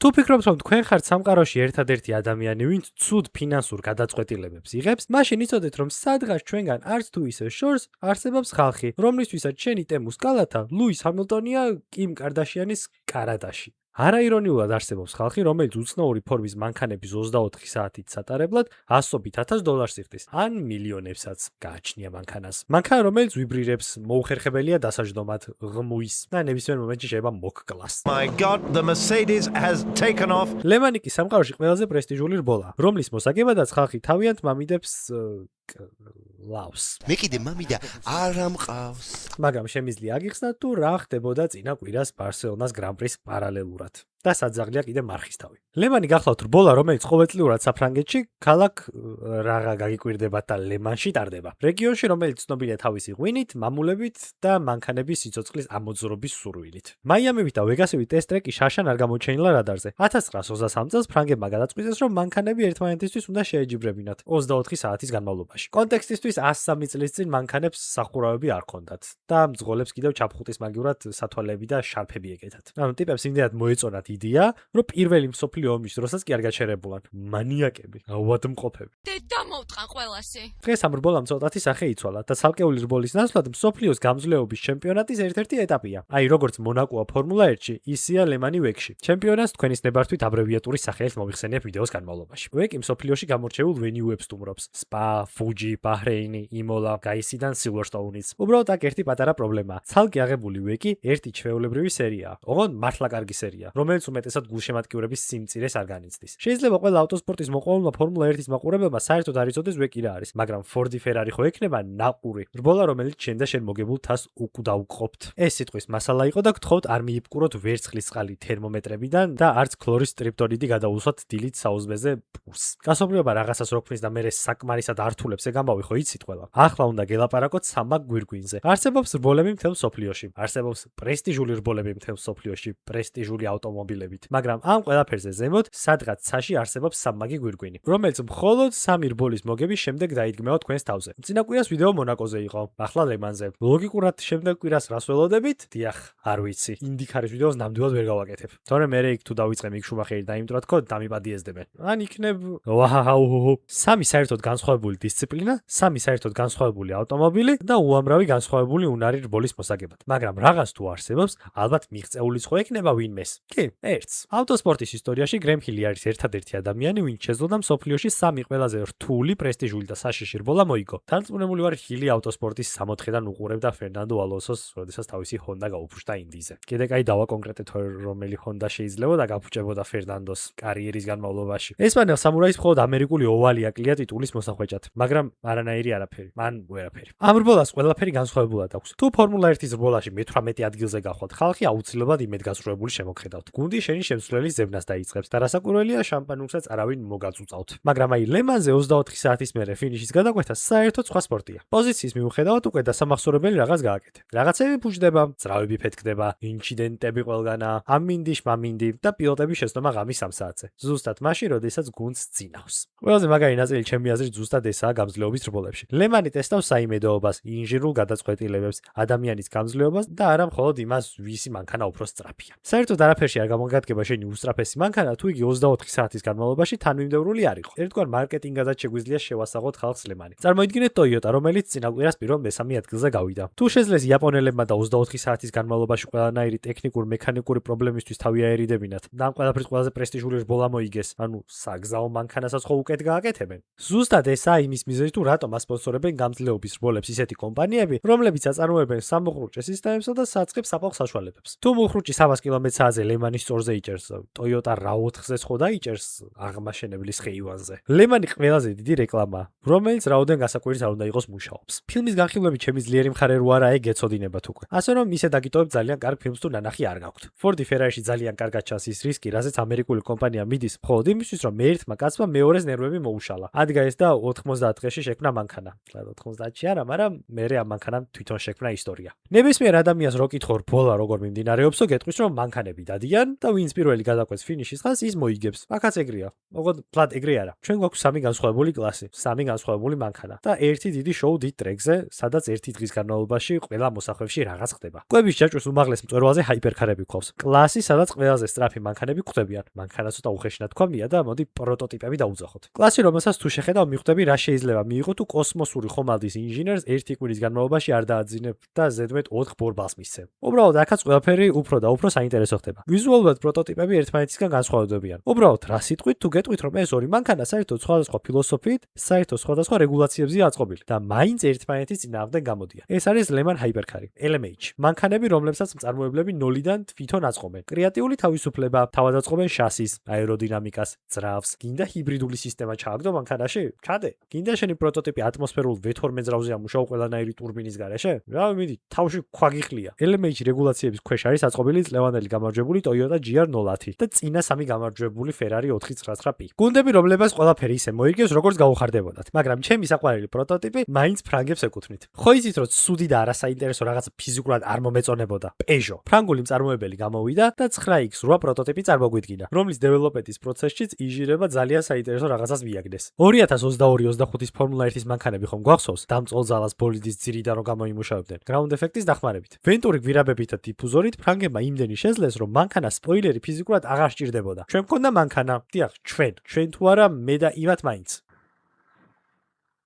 თუ ფიქრობთ, რომ თქვენ ხართ სამყაროში ერთადერთი ადამიანი, ვინც ცუდ ფინანსურ გადაწყვეტილებებს იღებს, მაშინ იცოდეთ, რომ სადღაც ჩვენგან არც თუ ისე შორს არსებობს ხალხი, რომლისთვისაც შენი ტემუს კალათა ლუის ჰამილტონია კიმ კარდაშიანის კარადაში. არაირონიულად არსებობს ხალხი, რომელიც უცნაური ფორმის მანქანების 24 საათით სატარებლად $100,000 იღწის, ან მილიონებსაც გააჩნია მანქანას. მანქანა, რომელიც ვიბრირებს, მოუხერხებელია დასაჯდომად, ღმუის და ნებისმიერ მომენტში შეიძლება მოგკლას. My God, the Mercedes has taken off. ლემანი კი სამყაროში ყველაზე პრესტიჟული რბოლაა, რომლის მოსაგებადაც ხალხი თავიანთ მამიდებს ლავს. მე კიდე მამიდა არ ამყავს. მაგრამ შემიძლია აგიხსნათ თუ რა ხდებოდა წინა კვირას ბარსელონას გრან-პრის პარალელურად. და საძაღლია კიდე მარხისთავი. ლემანი გახლავთ რბოლა, რომელიც ყოველწლიურად საფრანგეთში ქალაქ რაღა გაგიკვირდებათ და ლემანში ტარდება. რეგიონში, რომელიც ცნობილია თავისი ღვინით, მამულებით და მანქანების სიცოცხლის ამოძრობის სურვილით. მაიამივით და ვეგასივით ტესტ-ტრეკი შაშან არ გამოჩენილა რადარზე. 1923 წელს ფრანგებმა გადაწყვიტეს, რომ მანქანები ერთმანეთისთვის უნდა შეეჯიბრებინათ 24 საათის განმავლობაში. კონტექსტისთვის 103 წლის წინ მანქანებს სახურავები არ ჰქონდათ და მძღოლებს კიდევ ჩაფხუტის მაგივრად სათვალეები და შარფები ეკეთათ. ანუ ტიპებს იმდენად მოეწონათ იდეა, რომ პირველი მსოფლიო ომის დროსაც კი არ გაჩერებულან. მანიაკები, ავადმყოფები. დედა მოვტყან ყველასი. დღეს ამ რბოლამ ცოტათი სახე იცვალა და ცალკეული რბოლის ნაცვლად მსოფლიოს გამძლეობის ჩემპიონატის ერთ-ერთი ეტაპია. აი, როგორც მონაკოა ფორმულა 1-ში, ისეა ლემანი ვეკში. ჩემპიონატს თქვენის ნებართვით აბრევიატურის სახელით მოიხსენიებ ვიდეოს განმავლობაში. ვეკი მსოფლიოში გამორჩეულ ვენიუებს სტუმრობს. სპა, ფუჯი, ბაჰრეინი, იმოლა, გაისიდან სილვერსტოუნიც. უბრალოდ აქ ერთი პატარა პრობლემაა. ცალკე აღებული ვეკი ერთი ჩვეულებრივი სერიაა. ოღონდ მართლა კარგი სერია, რომელიც უმეტესად გულშემატკივრების სიმწირეს არ განიცდის. შეიძლება ყველა ავტოსპორტის მოყვარულმა ფორმულა 1-ის მაყურებელმა საერთოდ არ იცოდეს ვეკი რა არის, მაგრამ ფორდი ფერარი ხო ექნება ნაყური. რბოლა, რომელიც შენ და შენ მოგებულ თას უკდაუყობთ. ეს სიტყვის მასალა იყო და გთხოვთ არ მიიპყუროთ ვერცხლის წყალი თერმომეტრებიდან და არც ქლორის ტრიპტონიდი გადაუსვათ დილით საუზმეზე პურს. გასაუბრება რაღაცას როქმნის და მერე საკმარისად ართულებს ეგამბავი ხო იცით ყველა. ახლა უნდა გელაპარაკოთ სამაგ გვირგვინზე. არსებობს რბოლები მთელ მსოფლიოში. არსებობს პრესტიჟული რბოლები მთელ მსოფლიოში, პრესტიჟული ავტომობილებით, მაგრამ ამ ყველაფერზე ზემოთ სადღაც ცაში არსებობს სამმაგი გვირგვინი, რომელიც მხოლოდ 3 რბოლის მოგების შემდეგ დაიდგმევა თქვენს თავზე. წინა კვირას ვიდეო მონაკოზე იყო, ახლა ლემანზე. ლოგიკურად შემდეგ კვირას რას ველოდებით? დიახ, არ ვიცი. ინდიკარის ვიდეოს ნამდვილად ვერ გავაკეთებ. თორემ მე იქ თუ დავიწყე მიგ შუმახერი და იმტრად ხო დამიპადიესდებენ. ან იქნებ ვაჰაუ. 3 საერთოდ განსხვავებული დისციპლინა, 3 საერთოდ განსხვავებული ავტომობილი და უამრავი განსხვავებული უნარი რბოლის მოსაგებად. მაგრამ რაღაც თუ არსებობს, ალბათ მიღწეულიც ხო ექნება ვინმეს? კი, ერთს. ავტოსპორტის ისტორიაში გრემ ჰილი არის ერთადერთი ადამიანი, ვინც შეძლო მსოფლიოში 3 ყველაზე რთული, პრესტიჟული და საშიში რბოლა მოიგო. დარწმუნებული ვარ, ჰილი ავტოსპორტის 60-დან უყურებდა ფერნანდო ალონსოს, როდესაც თავისი ჰონდა გაუფუშდა ინდიზე. კიდე კაი დავაკონკრეტეთ, რომელი ჰონდა შეიძლება და გაფუჭებოდა ფერნანდოს კარიერის განმავლობაში. ესპანელ სამურაის მხოლოდ ამერიკული ოვალი აკლია ტიტულის მოსახვეჭად, მაგრამ არანაირი არაფერი. მან ვერაფერი. ამ რბოლას ყველაფერი განსხვავებულად აქვს. თუ ფორმულა 1-ის რბოლაში მე-18 ადგილზე გახვალთ, ხალხი აუცილებლად იმედგაცრუებული შემოგხედავთ. გუნდი შენი შემცვლელის ზევნას დაიწყებს და რასაკვირველია, შამპანურსაც არავინ მოგაწუწავთ. მაგრამ აი ლემანზე 24 საათის მერე ფინიშის გადაკვეთა საერთოდ სხვა სპორტია. პოზიციის მიუხედავად უკვე დასამახსოვრებელი რაღაც გააკეთე. რაღაცები ფუჭდება, ძრავები ფეთქდება, ინციდენტები ყველგანა, ამინდი, შმამინდი და პილოტების შეცდომა ღამის 3 საათზე. ზუსტად მაშინ, როდესაც გუნდს წინავს. ყველაზე მაგარი ნაწილი ჩემი აზრით ზუსტად ესაა გამძლეობის რბოლებში. ლემანი ტესტავს საიმედოობას, ინჟინრულ გადაწყვეტილებებს, ადამიანის გამძლეობას და არა მხოლოდ იმას, ვისი მანქანა უფრო სწრაფია. საერთოდ არაფერში არ გამოგადგება შენი უსწრაფესი მანქანა, თუ იგი 24 საათის განმავლობაში თანმიმდევრული არ იყო. ერთგვარ მარკეტინგადაც შეგვიძლია შევასაღოთ ხალხს ლემანი. წარმოიდგინეთ Toyota, რომელიც წინა კვირას პირველ მესამე ადგილზე გავიდა. თუ შეძლეს იაპონელებმა და 24 საათის განმავლობაში ყველანაირი ტექნიკურ-მექანიკური პრობლემისთვის თავი აერიდებინათ და ამ ყველაფრის ყველაზე პრესტიჟული რბოლა მოიგეს, ანუ საგზაო მანქანასაც ხო უკეთ გააკეთებენ. ზუსტად ესაა იმის მიზეზი, თუ რატომ ასპონსორებენ გამძლეობის რბოლებს ისეთი კომპანიები, რომლებიც აწარმოებენ სამუხრუჭე სისტემებსა და საწყებ საფალ საშუალებებს. თუ მუხრუჭი 300 კმ/სთ-ზე ლემანის სწორზე იჭერს, Toyota RAV4-ზეც ხო დაიჭერს აღმაშენებლის ხეივანზე. ლემანი ყველაზე დიდი რეკლამაა, რომელიც რაოდენ გასაკვირის არ უნდა იყოს მუშაობს. ფილმის განხილვებით ჩემი ძლიერი მხარე რო არა ეგ ეცოდინებათ უკვე. ასე რომ ისე დაგიტოვებ ძალიან კარგ ფილმს თუ ნანახი არ გაქვთ. Ford Ferrari-ში ძალიან კარგად ჩანს ის რისკი, რაზეც ამერიკული კომპანია მიდის მხოლოდ იმისთვის, რომ მე-ერთმა კაცმა მეორეს ნერვები მოუშალა. ადგა ეს და 90 დღეში შექმნა მანქანა. 90-ში არა, მაგრამ მერე ამ მანქანამ თვითონ შექმნა ისტორია. ნებისმიერ ადამიანს რო კითხო რბოლა როგორ მიმდინარეობსო, გეტყვის რომ მანქანები დადიან, და ვინც პირველი გადაკვეთს ფინიშის ხაზს, ის მოიგებს. აქაც ეგრეა. ოღონდ ფლად ეგრე არა. ჩვენ გვაქვს 3 განსხვავებული კლასი, 3 განსხვავებული მანქანა და ერთი დიდი შოუ დიდ ტრეკზე, სადაც ერთი დღის განმავლობაში ყველა მოსახლეში რაღაც ხდება. კვების ჯაჭვის უმაღლეს მწვერვალზე ჰაიპერკარები გვყავს. კლასი, სადაც ყველაზე სწრაფი მანქანები გვხვდებიან. მანქანა ცოტა უხეშნად თქვამია და მოდი პროტოტიპები დაუძახოთ. კლასი, რომელსაც თუ შეხედავ, მიხვდები რა შეიძლება მიიღო თუ კოსმოსური ხომალდის ინჟინერს ერთი კვირის განმავლობაში არ დააძინებ და ზედმეტ 4 ბორბალს მისცემ. უბრალოდ აქაც ყველაფერი უფრო და უფრო საინტერესო ხდება. ვიზუალურად პროტოტიპები ერთმანეთისგან განსხვავდებიან. უბრალოდ რა სიტყვით თუ გეტყვით, რომ ეს ორი მანქანა საერთოდ სხვადასხვა ფილოსოფიით, საერთოდ სხვადასხვა რეგულაციებზეა აწყობილი და მაინც ერთმანეთის წინააღმდეგ გამოდიან. ეს არის Lehman Hypercar, LMH. მანქანები, რომლებსაც მწარმოებლები ნოლიდან თვითონ აწყობენ. კრეატიული თავისუფლება, თავად აწყობენ შასის, აეროდინამიკას, ძრავს. გინდა ჰიბრიდული სისტემა ჩააგდო მანქანაში? ჩადე. გინდა შენი პროტოტიპი ატმოსფერულ V12 ძრავზე ამუშაო ყველანაირი ტურბინის გარეშე? რა მიდი, თავში ქვაგიხლია. LMH რეგულაციების ქვეშ არის აწყობილი წლევანდელი გამარჯვებული Toyota GR09 და წინა 3 გამარჯვებული Ferrari 499P. გუნდები, რომლებსაც ყველაფერი ისე მოიგებს, როგორც გაუხარდებოდათ, მაგრამ ჩემი საყვარელი პროტოტიპი მაინც ფრანგებს ეკუთვნით. ხო იცით, რომ ცუდი და არასაინტერესო რაღაც ფიზიკურად არ მომეწონებოდა? Peugeot. ფრანგული მწარმოებელი გამოვიდა და 9X8 პროტოტიპი წარმოგვიდგინა, რომლის დეველოპმენტის პროცესშიც იჟირება ძალიან საინტერესო რაღაცას მიაგდეს. 2022-25-ის Formula 1-ის მანქანები ხომ გვახსოვს? დამწყოლ ძალას ბოლიდის ძირიდან რომ გამოიმუშავებდნენ, ground effect-ის დახმარებით. Venturi გვირაბებით და დიფუზორით ფრანგებმა იმდენი შეძლეს, რომ მანქანას სპოილერი ფიზიკურად აღარ სჭირდებოდა. ჩვენ მქონდა მანქანა, დიახ, ჩვენ თუ არა მე და ივათ მაინც.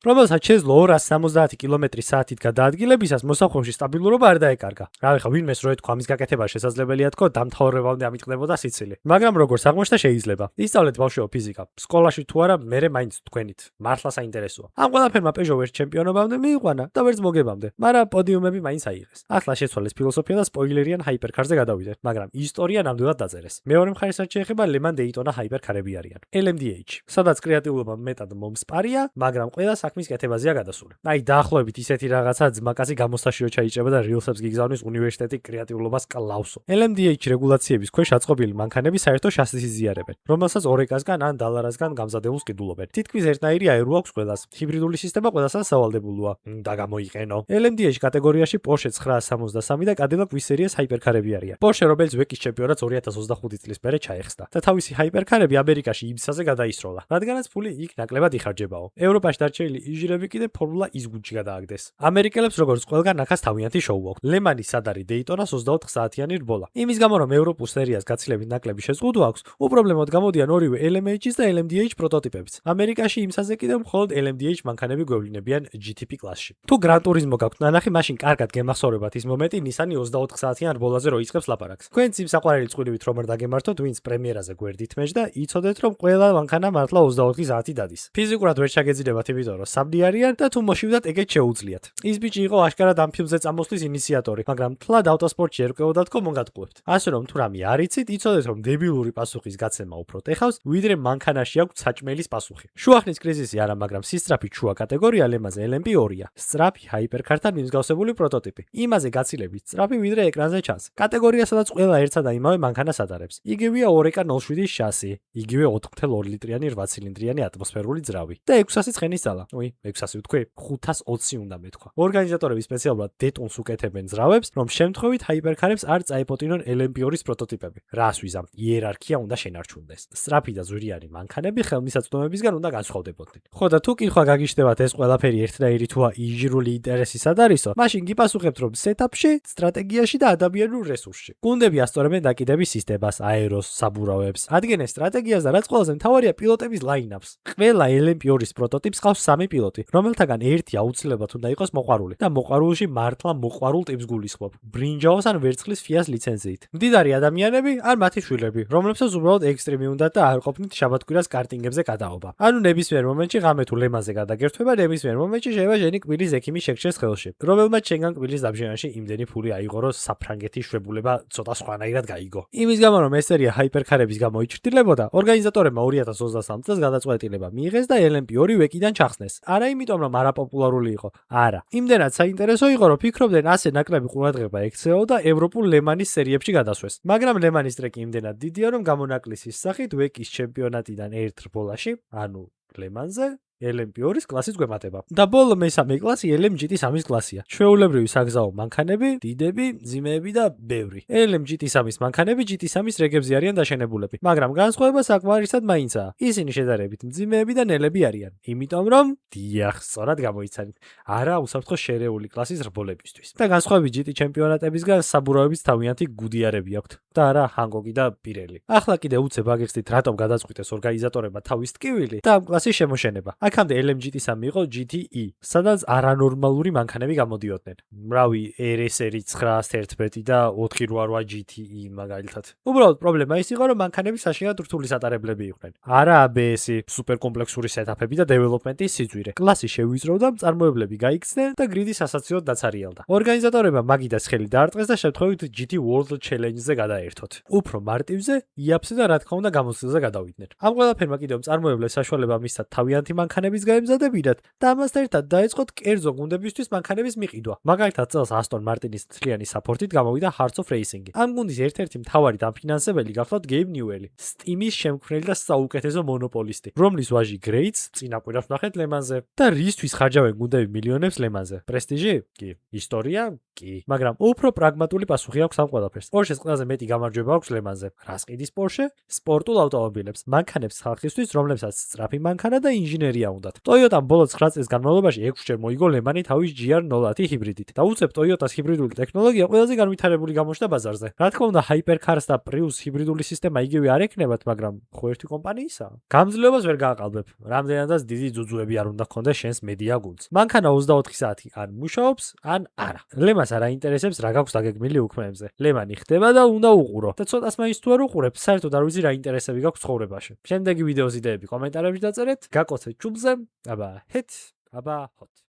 რომელსაც შეძლო 270 კმ/სთ-ით გადაადგილებისას მოსახვევში სტაბილურობა არ დაეკარგა. რავი ხა ვინმეს რო ეთქვა ამის გაკეთება შესაძლებელია თქო დამთავრებამდე ამიტყდებოდა სიცილი. მაგრამ როგორც აღმოჩნდა შეიძლება. ისწავლეთ ბავშვებო ფიზიკა. სკოლაში თუ არა მე მაინც თქვენით. მართლა საინტერესოა. ამ ყველაფერმა Peugeot ვერც ჩემპიონობამდე მიიყვანა და ვერც მოგებამდე. მაგრამ პოდიუმები მაინც აიღეს. ახლა შეცვალეს ფილოსოფია და სპოილერიან Hypercar-ზე გადავიდეთ, მაგრამ ისტორია ნამდვილად დაწერეს. მეორე მხარესაც შეეხება Lehman Daytona Hypercar-ები არიან. LMDH, სადაც კრეატიულობა მეტად მომსპარია, მაგრამ ყველა საქმის კეთებაზეა გადასული. აი დაახლოებით ისეთი რაღაცა ძმაკაცი გამოსაშიო ჩაიჭრება და rilsებს გიგზავნის უნივერსიტეტი კრეატიულობას კლავსო. LMDH რეგულაციების ქვეშ აწყობილი მანქანები საერთო შასის იზიარებენ, რომელსაც ორეკასგან ან დალარასგან გამზადებულს კიდულობენ. თითქმის ერთნაირი აერო აქვს ყველას. ჰიბრიდული სისტემა ყველასთან სავალდებულოა. და გამოიყენო. LMDH კატეგორიაში Porsche 963 და Cadillac V Series Hypercar-ები არიან. Porsche, რომელიც WEC-ის ჩემპიონატს 2025 წლის მერე ჩაეხსნა და თავისი Hypercar-ები ამერიკაში IBSA-ზე გადაისროლა. რადგანაც ფული იქ ნაკლებად იხარჯებაო. ევროპაში დარჩენილი იჟირები კიდე Formula E-ს გუნდში გადააგდეს. ამერიკელებს როგორც ყველგან ახას თავიანთი შოუ აქვს. ლემანი სად არის Daytona-ს 24 საათიანი რბოლა. იმის გამო რომ ევროპულ სერიას გაცილებით ნაკლები შეზღუდვა აქვს, უპრობლემოდ გამოდიან ორივე LMH-ის და LMDH პროტოტიპებიც. ამერიკაში იმსაზე კიდევ მხოლოდ LMDH მანქანები გვევლინებიან GTP კლასში. თუ Gran Turismo გაქვთ ნანახი, მაშინ კარგად გემახსოვრებათ ის მომენტი Nissan 24 საათიან რბოლაზე რო იწყებს ლაპარაკს. თქვენც იმ საყვარელი წყვილივით რომ არ დაგემართოთ, ვინც პრემიერაზე გვერდით მეჯდა, იცოდეთ რომ ყველა მანქანა მართლა 24 საათი დადის. ფიზიკურად ვერ ჩაგეძინებათ იმიტომ რომ საბდი არიან და თუ მოშივდათ ეგეც შეუძლიათ. ის ბიჭი იყო აშკარად ამ ფილმზე წამოსვლის ინიციატორი, მაგრამ თლად ავტოსპორტში ერკვეოდათ თქო მოგატყუებთ. ასე რომ თუ რამე არ იცით, იცოდეთ რომ დებილური პასუხის გაცემა უფრო ტეხავს, ვიდრე მანქანაში აქვს საჭმელის პასუხი. შუახნის კრიზისი არა, მაგრამ სისწრაფი შუა კატეგორია ლემაზე LMP2-ია. სწრაფი Hypercar-თან მიმსგავსებული პროტოტიპი. იმაზე გაცილებით სწრაფი, ვიდრე ეკრანზე ჩანს. კატეგორია, სადაც ყველა ერთსა და იმავე მანქანას ატარებს. იგივეა 2K07-ის შასი, იგივე 4.2 ლიტრიანი 8 ცილინდრიანი ატმოსფერული ძრავი და 600 ცხენის ძალა. 600 ვთქვი, 520 უნდა მეთქვა. ორგანიზატორები სპეციალურად დეტონს უკეთებენ ძრავებს, რომ შემთხვევით Hypercar-ებს არ წაეპოტინონ LMP2-ის პროტოტიპები. რას ვიზამ, იერარქია უნდა შენარჩუნდეს. სწრაფი და ზვირიანი მანქანები ხელმისაწვდომებისგან უნდა განსხვავდებოდნენ. ხო და თუ კითხვა გაგიჩნდებათ ეს ყველაფერი ერთნაირი თუა იჟირული ინტერესი სად არისო, მაშინ გიპასუხებთ რომ სეტაპში, სტრატეგიაში და ადამიანურ რესურსში. გუნდები ასწორებენ დაკიდების სისტემას, აეროს, საბურავებს, ადგენენ სტრატეგიას და რაც ყველაზე მთავარია პილოტების ლაინაპს. ყველა LMP2-ის პროტოტიპს ყავს 3 პილოტი, რომელთაგან ერთი აუცილებლად უნდა იყოს მოყვარული და მოყვარულში მართლა მოყვარულ ტიპს გულისხმობ. ბრინჯაოს ან ვერცხლის FIA-ს ლიცენზიით. მდიდარი ადამიანები ან მათი შვილები, რომლებსაც უბრალოდ ექსტრემი უნდათ და არ ყოფნით შაბათ-კვირას კარტინგებზე გადაობა. ანუ ნებისმიერ მომენტში ღამე თუ ლემაზე გადაგერთვება, ნებისმიერ მომენტში შევა ჟენი კბილის ექიმის შეგრჩეს ხელში. რომელმაც შენგან კბილის დაბჟენაში იმდენი ფული აიღო, რომ საფრანგეთის შვებულება ცოტა სხვანაირად გაიგო. იმის გამო რომ ეს სერია Hypercar-ების გამო იჩრდილებოდა, ორგანიზატორებმა 2023 წელს გადაწყვეტილება მიიღეს და LMP2 WEC-დან ჩახსნეს. არა იმიტომ რომ არაპოპულარული იყო, არა. იმდენად საინტერესო იყო, რომ ფიქრობდნენ ასე ნაკლები ყურადღება ექცეო და ევროპულ ლემანის სერიებში გადასვეს. მაგრამ ლემანის ტრეკი იმდენად დიდია, რომ გამონაკლისის სახით WEC-ის ჩემპიონატიდან ერთ რბოლაში, ანუ ლემანზე LMP2-ის კლასის გვემატება. და ბოლო მესამე კლასი LMGT3-ის კლასია. ჩვეულებრივი საგზაო მანქანები, დიდები, მძიმეები და ბევრი. LMGT3-ის მანქანები GT3-ის რეგებზე არიან დაშენებულები, მაგრამ განსხვავება საკმარისად მაინცაა. ისინი შედარებით მძიმეები და ნელები არიან, იმიტომ რომ დიახ, სწორად გამოიცანით, არა უსაფრთხო შერეული კლასის რბოლებისთვის. და განსხვავებით GT ჩემპიონატებისგან საბურავების თავიანთი გუდიარები აქვთ და არა ჰანკოკი და პირელი. ახლა კიდე უცებ აგეხსნით რატომ გადაწყვიტეს ორგანიზატორებმა თავის ტკივილი და ამ კლასის შემოშენება. აქამდე LMGT3 იყო GTE, სადაც არანორმალური მანქანები გამოდიოდნენ. მრავი RS-ერი 911 და 488 GTE მაგალითად. უბრალოდ პრობლემა ის იყო, რომ მანქანები საშინად რთული სატარებლები იყვნენ. არა ABS-ი, სუპერკომპლექსური სეტაპები და დეველოპმენტის სიძვირე. კლასი შეუიზროვდა, მწარმოებლები გაიქცნენ და გრიდი სასაცილოდ დაცარიელდა. ორგანიზატორებმა მაგიდას ხელი დაარტყეს და შემთხვევით GT World Challenge-ზე გადაერთოთ. უფრო მარტივზე, იაფსზე და რა თქმა უნდა გამოცდილზე გადავიდნენ. ამ ყველაფერმა კიდევ მწარმოებლებს საშუალება მისცათ თავიანთი მანქანების გაემზადებინათ და ამასთან ერთად დაეწყოთ კერძო გუნდებისთვის მანქანების მიყიდვა. მაგალითად წელს Aston Martin-ის მთლიანი საფორტით გამოვიდა Hearts of Racing. ამ გუნდის ერთ-ერთი მთავარი დამფინანსებელი გახლავთ Gabe Newell, Steam-ის შემქმნელი და საუკეთესო მონოპოლისტი, რომლის ვაჟი Greats წინაპირას ნახეთ ლემანზე და რისთვის ხარჯავენ გუნდები მილიონებს ლემანზე. პრესტიჟი? კი. ისტორია? კი. მაგრამ უფრო პრაგმატული პასუხი აქვს ამ ყველაფერს. Porsche-ს ყველაზე მეტი გამარჯვება აქვს ლემანზე. რას ყიდის Porsche? სპორტულ ავტომობილებს, მანქანებს ხალხისთვის, რომლებსაც სწრაფი მანქანა და ინჟინერია უნდათ. Toyota-მ ბოლო 9 წლის განმავლობაში 6-ჯერ მოიგო ლემანი თავის GR0 ჰიბრიდით და უცებ Toyota-ს ჰიბრიდული ტექნოლოგია ყველაზე განვითარებული გამოჩნდა ბაზარზე. რა თქმა უნდა, Hypercars და Prius ჰიბრიდული სისტემა იგივე არ ექნებათ, მაგრამ ხო ერთი კომპანიისაა. გამძლეობას ვერ გააყალბებ. რამდენადაც დიდი ძუძუები არ უნდა გქონდეს შენს მედია გულს. მანქანა 24 საათი ან მუშაობს, ან არა. ლემანს არ აინტერესებს რა გაქვს დაგეგმილი უქმეებზე. ლემანი ხდება და უნდა უყურო. და ცოტას მაინც თუ არ უყურებ, საერთოდ არ ვიცი რა ინტერესები გაქვს ცხოვრებაში. შემდეგი ვიდეოს იდეები კომენტარებში დაწერეთ, გაკოცეთ ჩუბლზე, აბა ჰეთ, აბა ჰოთ.